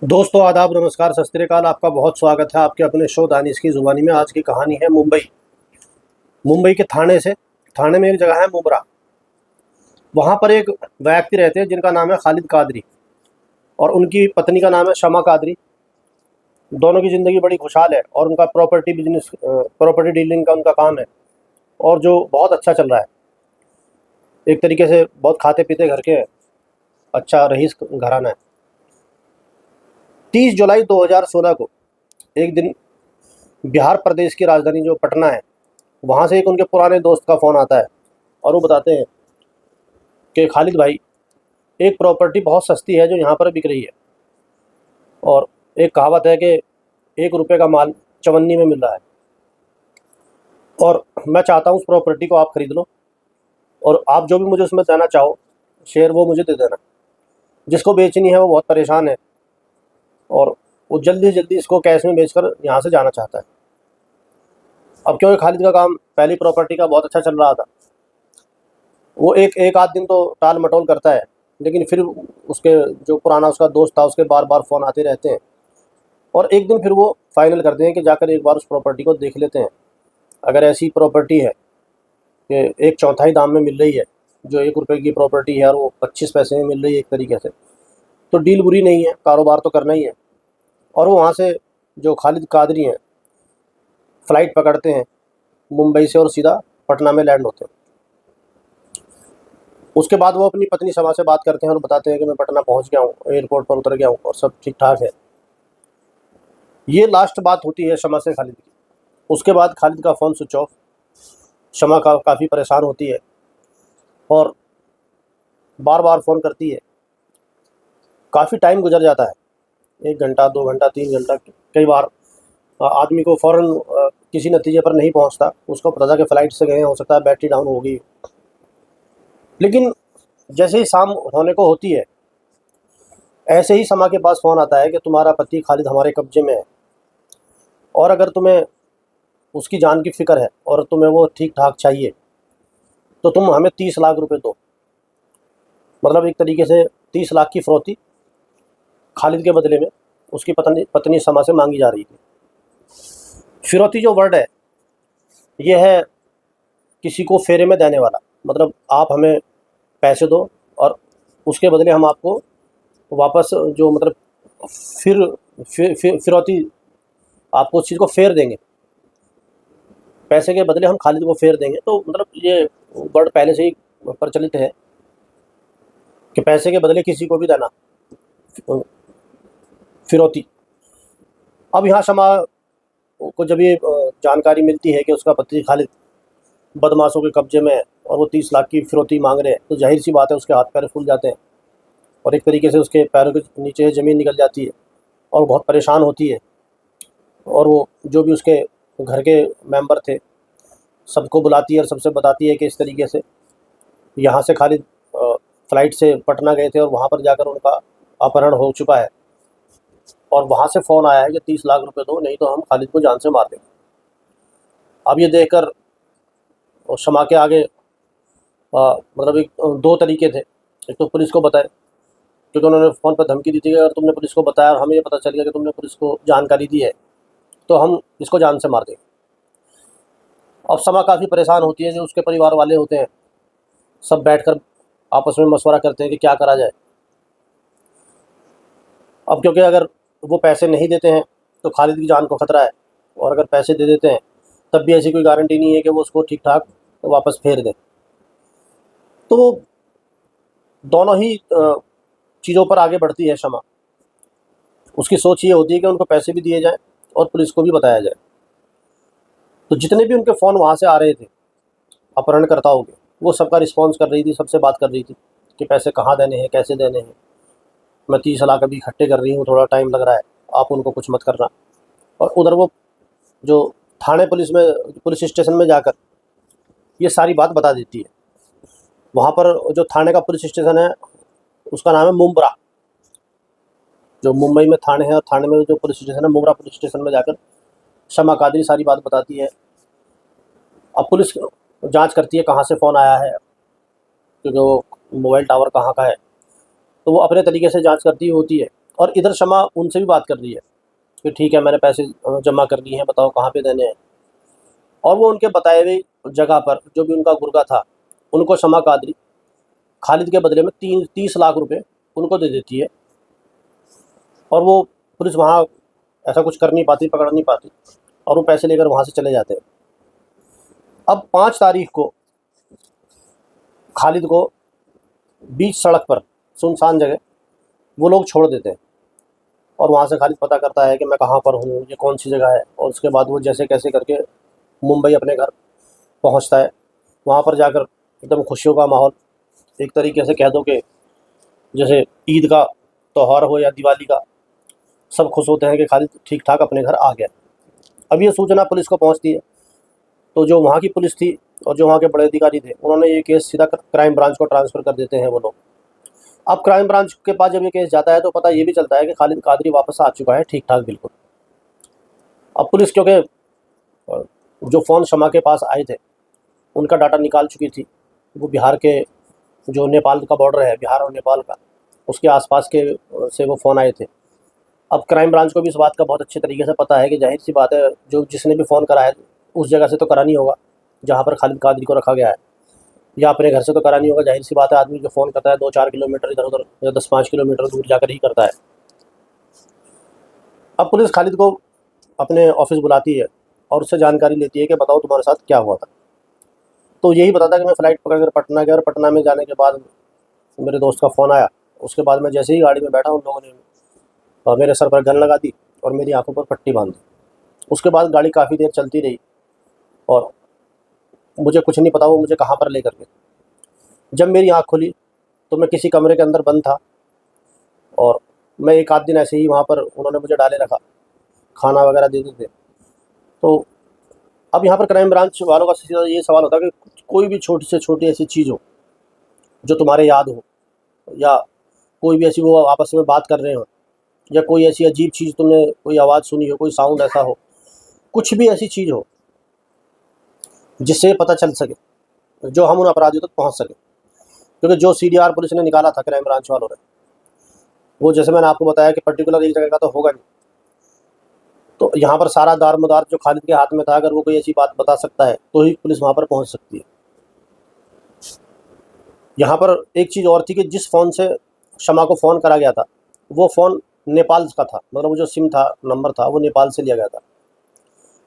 दोस्तों आदाब नमस्कार सत श्री अकाल। आपका बहुत स्वागत है आपके अपने शो दानिश की ज़ुबानी में। आज की कहानी है मुंबई के थाने में एक जगह है मुब्रा। वहाँ पर एक व्यक्ति रहते हैं जिनका नाम है खालिद कादरी और उनकी पत्नी का नाम है शमा कादरी। दोनों की ज़िंदगी बड़ी खुशहाल है और उनका प्रॉपर्टी डीलिंग का उनका काम है और जो बहुत अच्छा चल रहा है। एक तरीके से बहुत खाते पीते घर के हैं, अच्छा रईस घराना है। 30 जुलाई 2016 को एक दिन बिहार प्रदेश की राजधानी जो पटना है, वहाँ से एक उनके पुराने दोस्त का फ़ोन आता है और वो बताते हैं कि खालिद भाई, एक प्रॉपर्टी बहुत सस्ती है जो यहाँ पर बिक रही है और एक कहावत है कि 1 रुपये का माल चवन्नी में मिल रहा है और मैं चाहता हूँ उस प्रॉपर्टी को आप खरीद लो और आप जो भी मुझे उसमें देना चाहो शेयर वो मुझे दे देना। जिसको बेचनी है वो बहुत परेशान है और वो जल्दी जल्दी इसको कैश में बेचकर यहाँ से जाना चाहता है। अब क्योंकि खालिद का काम पहली प्रॉपर्टी का बहुत अच्छा चल रहा था, वो एक एक आध दिन तो टाल मटोल करता है, लेकिन फिर उसके जो पुराना उसका दोस्त था उसके बार बार फ़ोन आते रहते हैं और एक दिन फिर वो फाइनल करते हैं कि जाकर एक बार उस प्रॉपर्टी को देख लेते हैं। अगर ऐसी प्रॉपर्टी है कि 1/4 दाम में मिल रही है, जो 1 रुपये की प्रॉपर्टी है और वो 25 पैसे में मिल रही है एक तरीके से, तो डील बुरी नहीं है, कारोबार तो करना ही है। और वो वहाँ से जो खालिद कादरी हैं फ़्लाइट पकड़ते हैं मुंबई से और सीधा पटना में लैंड होते हैं। उसके बाद वो अपनी पत्नी शमा से बात करते हैं और बताते हैं कि मैं पटना पहुंच गया हूँ, एयरपोर्ट पर उतर गया हूँ और सब ठीक ठाक है। ये लास्ट बात होती है शमा से खालिद की। उसके बाद खालिद का फ़ोन स्विच ऑफ। शमा काफ़ी परेशान होती है और बार बार फ़ोन करती है। काफ़ी टाइम गुजर जाता है, 1 घंटा 2 घंटा 3 घंटा। कई बार आदमी को फ़ौरन किसी नतीजे पर नहीं पहुंचता, उसको पता था कि फ़्लाइट से गए हैं, हो सकता है बैटरी डाउन हो गई। लेकिन जैसे ही शाम होने को होती है, ऐसे ही शमा के पास फ़ोन आता है कि तुम्हारा पति खालिद हमारे कब्ज़े में है और अगर तुम्हें उसकी जान की फ़िक्र है और तुम्हें वो ठीक ठाक चाहिए तो तुम हमें 30 लाख रुपए दो। मतलब एक तरीके से 30 लाख की फ़िरौती खालिद के बदले में उसकी पत्नी शमा से मांगी जा रही थी। फ़िरौती जो वर्ड है ये है किसी को फेरे में देने वाला। मतलब आप हमें पैसे दो और उसके बदले हम आपको वापस जो मतलब फिरौती आपको उस चीज़ को फेर देंगे, पैसे के बदले हम खालिद को फेर देंगे। तो मतलब ये वर्ड पहले से ही प्रचलित है कि पैसे के बदले किसी को भी देना फिरौती। अब यहाँ शमा को जब ये जानकारी मिलती है कि उसका पति खालिद बदमाशों के कब्जे में है और वो 30 लाख की फिरौती मांग रहे हैं, तो जाहिर सी बात है उसके हाथ पैर फूल जाते हैं और एक तरीके से उसके पैरों के नीचे ज़मीन निकल जाती है और बहुत परेशान होती है। और वो जो भी उसके घर के मेंबर थे सबको बुलाती है और सबसे बताती है कि इस तरीके से यहाँ से खालिद फ़्लाइट से पटना गए थे और वहाँ पर जाकर उनका अपहरण हो चुका है और वहाँ से फ़ोन आया है कि 30 लाख रुपए दो, नहीं तो हम खालिद को जान से मार देंगे। अब ये देखकर शमा के आगे मतलब एक 2 तरीके थे। एक तो पुलिस को बताए, क्योंकि उन्होंने फ़ोन पर धमकी दी थी कि अगर तुमने पुलिस को बताया और हमें ये पता चल गया कि तुमने पुलिस को जानकारी दी है तो हम इसको जान से मार देंगे। अब शमा काफ़ी परेशान होती है, जो उसके परिवार वाले होते हैं सब बैठकर आपस में मशवरा करते हैं कि क्या करा जाए। अब क्योंकि अगर वो पैसे नहीं देते हैं तो खालिद की जान को खतरा है और अगर पैसे दे देते हैं तब भी ऐसी कोई गारंटी नहीं है कि वो उसको ठीक ठाक वापस फेर दें। तो वो दोनों ही चीज़ों पर आगे बढ़ती है शमा। उसकी सोच ये होती है कि उनको पैसे भी दिए जाएं और पुलिस को भी बताया जाए। तो जितने भी उनके फ़ोन वहाँ से आ रहे थे अपहरणकर्ताओं के, वो सबका रिस्पॉन्स कर रही थी, सबसे बात कर रही थी कि पैसे कहाँ देने हैं, कैसे देने हैं, मैं 30 लाख अभी इकट्ठे कर रही हूँ, थोड़ा टाइम लग रहा है, आप उनको कुछ मत करना। और उधर वो जो थाने पुलिस स्टेशन में जाकर ये सारी बात बता देती है। वहाँ पर जो थाने का पुलिस स्टेशन है उसका नाम है मुंब्रा। जो मुंबई में थाने है और थाने में जो पुलिस स्टेशन है मुंब्रा पुलिस स्टेशन में जाकर शमा कादरी सारी बात बताती है। अब पुलिस जांच करती है कहाँ से फ़ोन आया है, क्योंकि वो मोबाइल टावर कहाँ का है, तो वो अपने तरीके से जांच करती होती है और इधर शमा उनसे भी बात कर रही है कि ठीक है, मैंने पैसे जमा कर दिए हैं, बताओ कहाँ पे देने हैं। और वो उनके बताए हुए जगह पर जो भी उनका गुर्गा था, उनको शमा कादरी खालिद के बदले में 30 लाख रुपए उनको दे देती है। और वो पुलिस वहाँ ऐसा कुछ कर नहीं पाती, पकड़ नहीं पाती, और वो पैसे लेकर वहाँ से चले जाते हैं। अब 5 तारीख को खालिद को बीच सड़क पर सुनसान जगह वो लोग छोड़ देते हैं। और वहाँ से खालिद पता करता है कि मैं कहाँ पर हूँ, ये कौन सी जगह है। और उसके बाद वो जैसे कैसे करके मुंबई अपने घर पहुँचता है। वहाँ पर जाकर एकदम खुशियों का माहौल, एक तरीके से कह दो कि जैसे ईद का त्यौहार हो या दिवाली का, सब खुश होते हैं कि खालिद ठीक ठाक अपने घर आ गया। अब ये सूचना पुलिस को पहुँचती है, तो जो वहाँ की पुलिस थी और जो वहाँ के बड़े अधिकारी थे, उन्होंने ये केस सीधा क्राइम ब्रांच को ट्रांसफ़र कर देते हैं वो लोग। अब क्राइम ब्रांच के पास जब ये केस जाता है तो पता ये भी चलता है कि खालिद कादरी वापस आ चुका है ठीक ठाक बिल्कुल। अब पुलिस क्योंकि जो फ़ोन शमा के पास आए थे उनका डाटा निकाल चुकी थी, वो बिहार के जो नेपाल का बॉर्डर है, बिहार और नेपाल का, उसके आसपास के से वो फ़ोन आए थे। अब क्राइम ब्रांच को भी इस बात का बहुत अच्छे तरीके से पता है कि जाहिर सी बात है, जो जिसने भी फ़ोन करा है उस जगह से तो करा नहीं होगा जहाँ पर खालिद कादरी को रखा गया है, या अपने घर से तो करा नहीं होगा। जाहिर सी बात है, आदमी जो फ़ोन करता है 2-4 किलोमीटर इधर उधर या 10-5 किलोमीटर दूर जाकर ही करता है। अब पुलिस खालिद को अपने ऑफिस बुलाती है और उससे जानकारी लेती है कि बताओ तुम्हारे साथ क्या हुआ था। तो यही बताता कि मैं फ़्लाइट पकड़ कर पटना गया, और पटना में जाने के बाद मेरे दोस्त का फ़ोन आया। उसके बाद मैं जैसे ही गाड़ी में बैठा, उन लोगों ने मेरे सर पर गन लगा दी और मेरी आंखों पर पट्टी बांध दी। उसके बाद गाड़ी काफ़ी देर चलती रही और मुझे कुछ नहीं पता वो मुझे कहाँ पर लेकर गए। जब मेरी आँख खुली तो मैं किसी कमरे के अंदर बंद था, और मैं एक आध दिन ऐसे ही वहाँ पर उन्होंने मुझे डाले रखा, खाना वगैरह देते थे। तो अब यहाँ पर क्राइम ब्रांच वालों का सीधा ये सवाल होता है कि कोई भी छोटी से छोटी ऐसी चीज़ हो जो तुम्हारे याद हो, या कोई भी ऐसी वो आपस में बात कर रहे हो, या कोई ऐसी अजीब चीज़ तुमने कोई आवाज़ सुनी हो, कोई साउंड ऐसा हो, कुछ भी ऐसी चीज़ हो जिससे पता चल सके, जो हम उन अपराधियों तक पहुँच सके। क्योंकि जो सीडीआर पुलिस ने निकाला था क्राइम ब्रांच वालों ने, वो जैसे मैंने आपको बताया कि पर्टिकुलर एक जगह का तो होगा नहीं। तो यहाँ पर सारा दारमोदार जो खालिद के हाथ में था, अगर वो कोई ऐसी बात बता सकता है तो ही पुलिस वहाँ पर पहुँच सकती है। यहाँ पर एक चीज़ और थी कि जिस फ़ोन से शमा को फ़ोन करा गया था, वो फ़ोन नेपाल का था, मतलब वो जो सिम था, नंबर था, वो नेपाल से लिया गया था।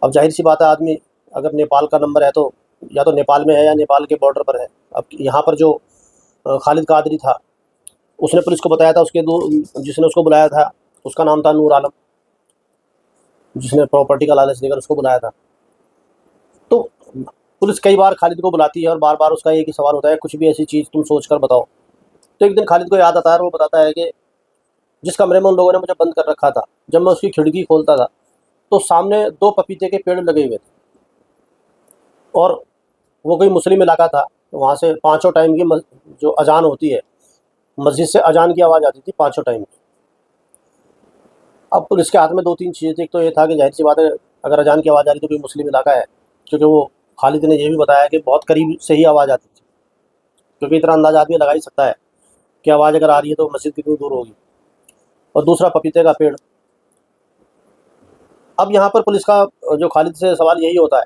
अब जाहिर सी बात है, आदमी अगर नेपाल का नंबर है तो या तो नेपाल में है या नेपाल के बॉर्डर पर है। अब यहाँ पर जो खालिद कादरी था, उसने पुलिस को बताया था, उसके जिसने उसको बुलाया था उसका नाम था नूर आलम, जिसने प्रॉपर्टी का लालच देकर उसको बुलाया था। तो पुलिस कई बार खालिद को बुलाती है और बार बार उसका एक ही सवाल होता है, कुछ भी ऐसी चीज़ तुम सोच कर बताओ। तो एक दिन खालिद को याद आता है और वो बताता है कि जिस कमरे में उन लोगों ने मुझे बंद कर रखा था, जब मैं उसकी खिड़की खोलता था तो सामने 2 पपीते के पेड़ लगे हुए थे, और वो कोई मुस्लिम इलाका था। वहाँ से पाँचों टाइम की जो अजान होती है, मस्जिद से अजान की आवाज़ आती थी पाँचों टाइम की। अब पुलिस के हाथ में 2-3 चीज़ें थी। एक तो ये था कि ज़ाहिर-सी बात है, अगर अजान की आवाज़ आ रही तो कोई मुस्लिम इलाका है, क्योंकि वो खालिद ने ये भी बताया कि बहुत करीब से ही आवाज़ आती थी, क्योंकि इतना अंदाज़ा आदमी लगा ही सकता है कि आवाज़ अगर आ रही है तो मस्जिद कितनी दूर होगी। और दूसरा पपीते का पेड़। अब यहाँ पर पुलिस का जो खालिद से सवाल यही होता है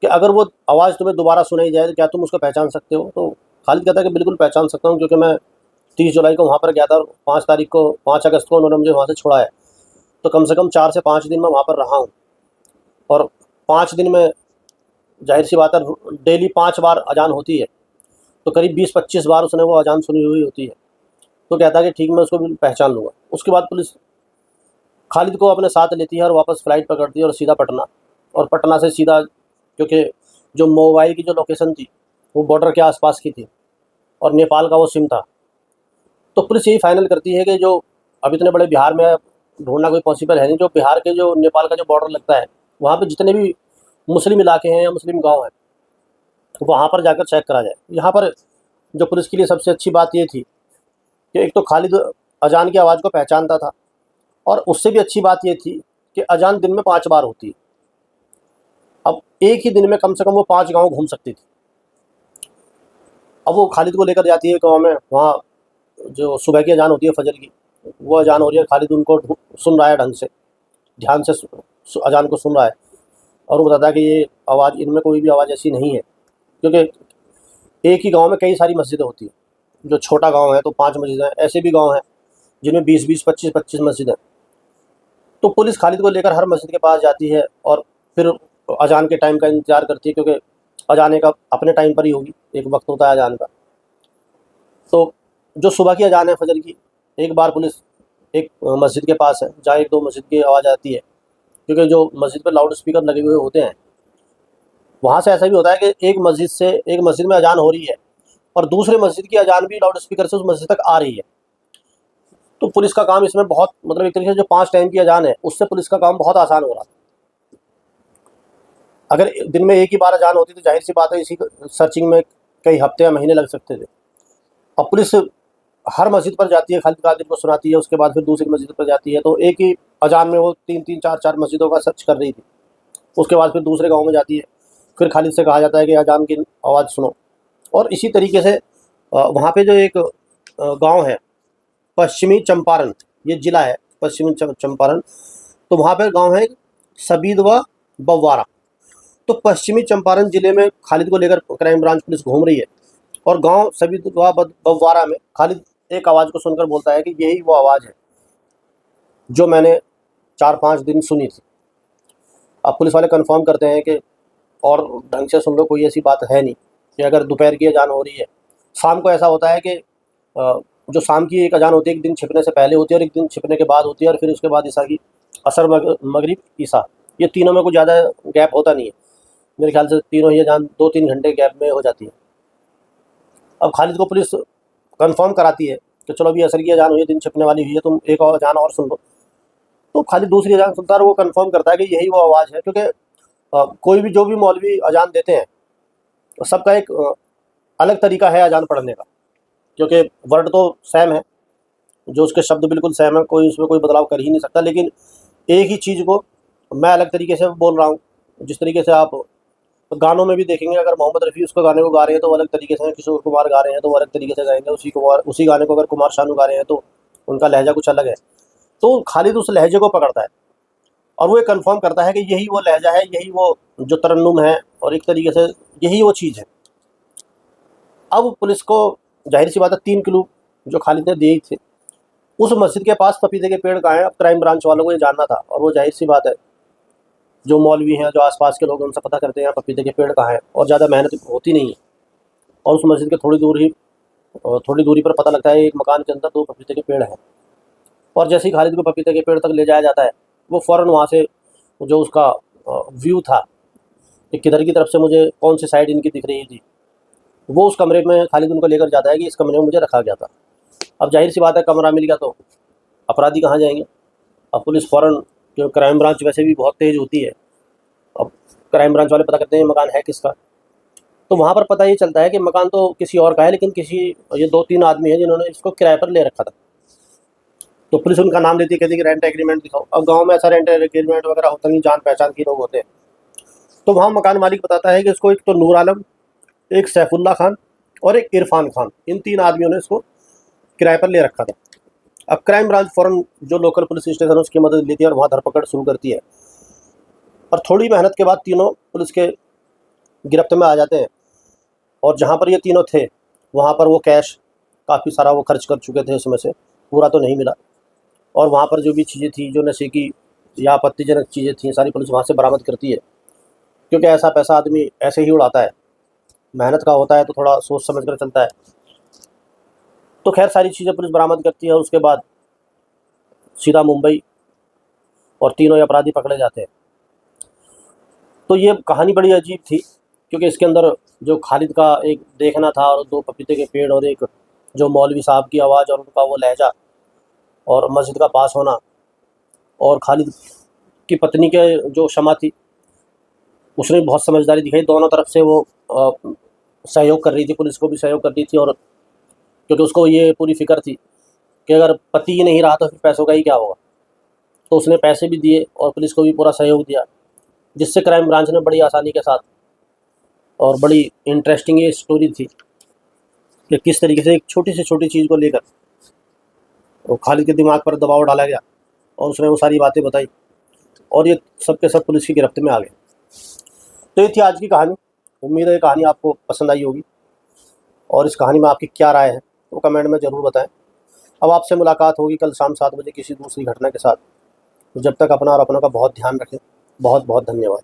कि अगर वो आवाज़ तुम्हें दोबारा सुनाई जाए तो क्या तुम उसको पहचान सकते हो? तो खालिद कहता है कि बिल्कुल पहचान सकता हूँ, क्योंकि मैं 30 जुलाई को वहाँ पर गया था और 5 अगस्त को उन्होंने मुझे वहाँ से छोड़ा है। तो कम से कम 4 से 5 दिन मैं वहाँ पर रहा हूँ, और 5 दिन में ज़ाहिर-सी बात है डेली 5 बार अजान होती है, तो करीब 20-25 बार उसने वो अजान सुनी हुई होती है। तो कहता है कि ठीक, मैं उसको भी पहचान लूँगा। उसके बाद पुलिस खालिद को अपने साथ लेती है और वापस फ़्लाइट पकड़ती है और सीधा पटना, और पटना से सीधा, क्योंकि जो मोबाइल की जो लोकेशन थी वो बॉर्डर के आसपास की थी और नेपाल का वो सिम था। तो पुलिस यही फाइनल करती है कि जो अब इतने बड़े बिहार में ढूंढना कोई पॉसिबल है नहीं, जो बिहार के जो नेपाल का जो बॉर्डर लगता है वहाँ पे जितने भी मुस्लिम इलाके हैं या मुस्लिम गांव हैं, वहाँ पर जाकर चेक करा जाए। यहाँ पर जो पुलिस के लिए सबसे अच्छी बात ये थी कि एक तो खालिद अजान की आवाज़ को पहचानता था, और उससे भी अच्छी बात ये थी कि अजान दिन में 5 बार होती है। अब एक ही दिन में कम से कम वो 5 गाँव घूम सकती थी। अब वो खालिद को लेकर जाती है गाँव में, वहाँ जो सुबह की अजान होती है फजर की, वो अजान हो रही है, खालिद उनको सुन रहा है ढंग से, ध्यान से अजान को सुन रहा है, और वो बताता है कि ये आवाज़, इनमें कोई भी आवाज़ ऐसी नहीं है, क्योंकि एक ही गांव में कई सारी मस्जिदें होती हैं। जो छोटा गांव है तो 5 मस्जिदें हैं, ऐसे भी गांव हैं जिनमें 20-20, 25-25 मस्जिद हैं। तो पुलिस खालिद को लेकर हर मस्जिद के पास जाती है और फिर अजान के टाइम का इंतज़ार करती है, क्योंकि अजाने का अपने टाइम पर ही होगी, एक वक्त होता है अजान का। तो जो सुबह की अजान है फजर की, एक बार पुलिस एक मस्जिद के पास है जहाँ 1-2 मस्जिद की आवाज़ आती है, क्योंकि जो मस्जिद पर लाउड स्पीकर लगे हुए होते हैं, वहाँ से ऐसा भी होता है कि एक मस्जिद में अजान हो रही है और दूसरे मस्जिद की अजान भी लाउड स्पीकर से उस मस्जिद तक आ रही है। तो पुलिस का काम इसमें बहुत, मतलब एक तरीके से जो 5 टाइम की अजान है उससे पुलिस का काम बहुत आसान हो रहा है। अगर दिन में एक ही बार अजान होती तो जाहिर सी बात है इसी सर्चिंग में कई हफ्ते या महीने लग सकते थे। अब पुलिस हर मस्जिद पर जाती है, खालिद कादिर को सुनाती है, उसके बाद फिर दूसरी मस्जिद पर जाती है, तो एक ही अजान में वो 3-3, 4-4 मस्जिदों का सर्च कर रही थी। उसके बाद फिर दूसरे गाँव में जाती है, फिर खालिद से कहा जाता है कि अजान की आवाज़ सुनो। और इसी तरीके से वहाँ पे जो एक गाँव है पश्चिमी चंपारण, ये ज़िला है पश्चिमी चंपारण, तो वहाँ पे गाँव है सबीद व बव्वारा। तो पश्चिमी चंपारण ज़िले में खालिद को लेकर क्राइम ब्रांच पुलिस घूम रही है, और गाँव सबीद व बव्वारा में खालिद एक आवाज़ को सुनकर बोलता है कि यही वो आवाज़ है जो मैंने 4-5 दिन सुनी थी। अब पुलिस वाले कन्फर्म करते हैं कि और ढंग से सुन लो, कोई ऐसी बात है नहीं कि अगर दोपहर की अजान हो रही है, शाम को ऐसा होता है कि जो शाम की एक अजान होती है, एक दिन छिपने से पहले होती है और एक दिन छिपने के बाद होती है, और फिर उसके बाद ईसा की असर, मगरिब, ईसा, ये तीनों में कुछ ज़्यादा गैप होता नहीं है। मेरे ख्याल से तीनों ही अजान 2-3 घंटे गैप में हो जाती है। अब खालिद को पुलिस कंफर्म कराती है कि चलो अभी असर की अजान हुई है, दिन छिपने वाली हुई है, तुम एक और अजान और सुन लो। तो खालिद दूसरी अजान सुनता है और वो कंफर्म करता है कि यही वो आवाज़ है, क्योंकि कोई भी जो भी मौलवी अजान देते हैं सबका एक अलग तरीका है अजान पढ़ने का, क्योंकि वर्ड तो सेम है, जो उसके शब्द बिल्कुल सेम है, कोई उसमें कोई बदलाव कर ही नहीं सकता, लेकिन एक ही चीज़ को मैं अलग तरीके से बोल रहा हूँ। जिस तरीके से आप गानों में भी देखेंगे, अगर मोहम्मद रफ़ी उसको गाने को गा रहे हैं तो वो अलग तरीके से हैं, किशोर कुमार गा रहे हैं तो वो अलग तरीके से गाएंगे, उसी गाने को अगर कुमार शानू गा रहे हैं तो उनका लहजा कुछ अलग है। तो खालिद उस लहजे को पकड़ता है और वो ये कन्फर्म करता है कि यही वो लहजा है, यही वो जो तरन्नुम है, और एक तरीके से यही वो चीज़ है। अब पुलिस को जाहिर सी बात है 3 क्लू जो खालिद ने दिए थे, उस मस्जिद के पास पपीते के पेड़ कहाँ हैं, अब क्राइम ब्रांच वालों को ये जानना था, और वो जाहिर सी बात है जो मौलवी हैं, जो आसपास के लोग हैं, उनसे पता करते हैं पपीते के पेड़ कहाँ हैं, और ज़्यादा मेहनत होती नहीं है। और उस मस्जिद के थोड़ी दूरी पर पता लगता है एक मकान के अंदर 2 पपीते के पेड़ हैं। और जैसे ही खालिद को पपीते के पेड़ तक ले जाया जाता है, वो फ़ौरन वहाँ से जो उसका व्यू था कि किधर की तरफ से मुझे कौन सी साइड इनकी दिख रही थी, वो उस कमरे में खालिद उनको लेकर जाता है कि इस कमरे में मुझे रखा गया था। अब जाहिर सी बात है कमरा मिल गया तो अपराधी कहाँ जाएंगे। अब पुलिस फ़ौरन, जो क्राइम ब्रांच वैसे भी बहुत तेज़ होती है, अब क्राइम ब्रांच वाले पता करते हैं मकान है किसका। तो वहाँ पर पता ये चलता है कि मकान तो किसी और का है, लेकिन ये 2-3 आदमी हैं जिन्होंने इसको किराए पर ले रखा था। तो पुलिस उनका नाम लेती है, कहती है कि रेंट एग्रीमेंट दिखाओ। अब गांव में ऐसा रेंट एग्रीमेंट वगैरह होता नहीं, जान पहचान के लोग होते हैं। तो वहाँ मकान मालिक बताता है कि इसको एक तो नूर आलम, एक सैफुल्ला खान और एक इरफान खान, इन 3 आदमियों ने इसको किराए पर ले रखा था। अब क्राइम ब्रांच फ़ौरन जो लोकल पुलिस स्टेशन है उसकी मदद लेती है और वहाँ धरपकड़ शुरू करती है, और थोड़ी मेहनत के बाद तीनों पुलिस के गिरफ्त में आ जाते हैं। और जहाँ पर ये तीनों थे वहाँ पर वो कैश काफ़ी सारा वो खर्च कर चुके थे, उसमें से पूरा तो नहीं मिला। और वहाँ पर जो भी चीज़ें थी, जो नशे की या आपत्तिजनक चीज़ें थी, सारी पुलिस वहाँ से बरामद करती है, क्योंकि ऐसा पैसा आदमी ऐसे ही उड़ाता है, मेहनत का होता है तो थोड़ा सोच समझ कर चलता है। तो खैर सारी चीज़ें पुलिस बरामद करती है, और उसके बाद सीधा मुंबई, और तीनों अपराधी पकड़े जाते हैं। तो ये कहानी बड़ी अजीब थी, क्योंकि इसके अंदर जो खालिद का एक देखना था, और 2 पपीते के पेड़, और एक जो मौलवी साहब की आवाज़ और उनका वो लहजा, और मस्जिद का पास होना, और खालिद की पत्नी के जो क्षमा थी, उसने बहुत समझदारी दिखाई। दोनों तरफ से वो सहयोग कर रही थी, पुलिस को भी सहयोग कर रही थी, और क्योंकि उसको ये पूरी फ़िक्र थी कि अगर पति ही नहीं रहा तो फिर पैसों का ही क्या होगा। तो उसने पैसे भी दिए और पुलिस को भी पूरा सहयोग दिया, जिससे क्राइम ब्रांच ने बड़ी आसानी के साथ, और बड़ी इंटरेस्टिंग ये स्टोरी थी कि किस तरीके से एक छोटी से छोटी चीज़ को लेकर तो खालिद के दिमाग पर दबाव डाला गया और उसने वो सारी बातें बताई और ये सब के सब पुलिस की गिरफ्त में आ गए। तो ये थी आज की कहानी। उम्मीद है ये कहानी आपको पसंद आई होगी और इस कहानी में आपकी क्या राय है वो कमेंट में ज़रूर बताएं। अब आपसे मुलाकात होगी कल शाम 7 बजे किसी दूसरी घटना के साथ। तो जब तक अपना और अपनों का बहुत ध्यान रखें। बहुत बहुत धन्यवाद।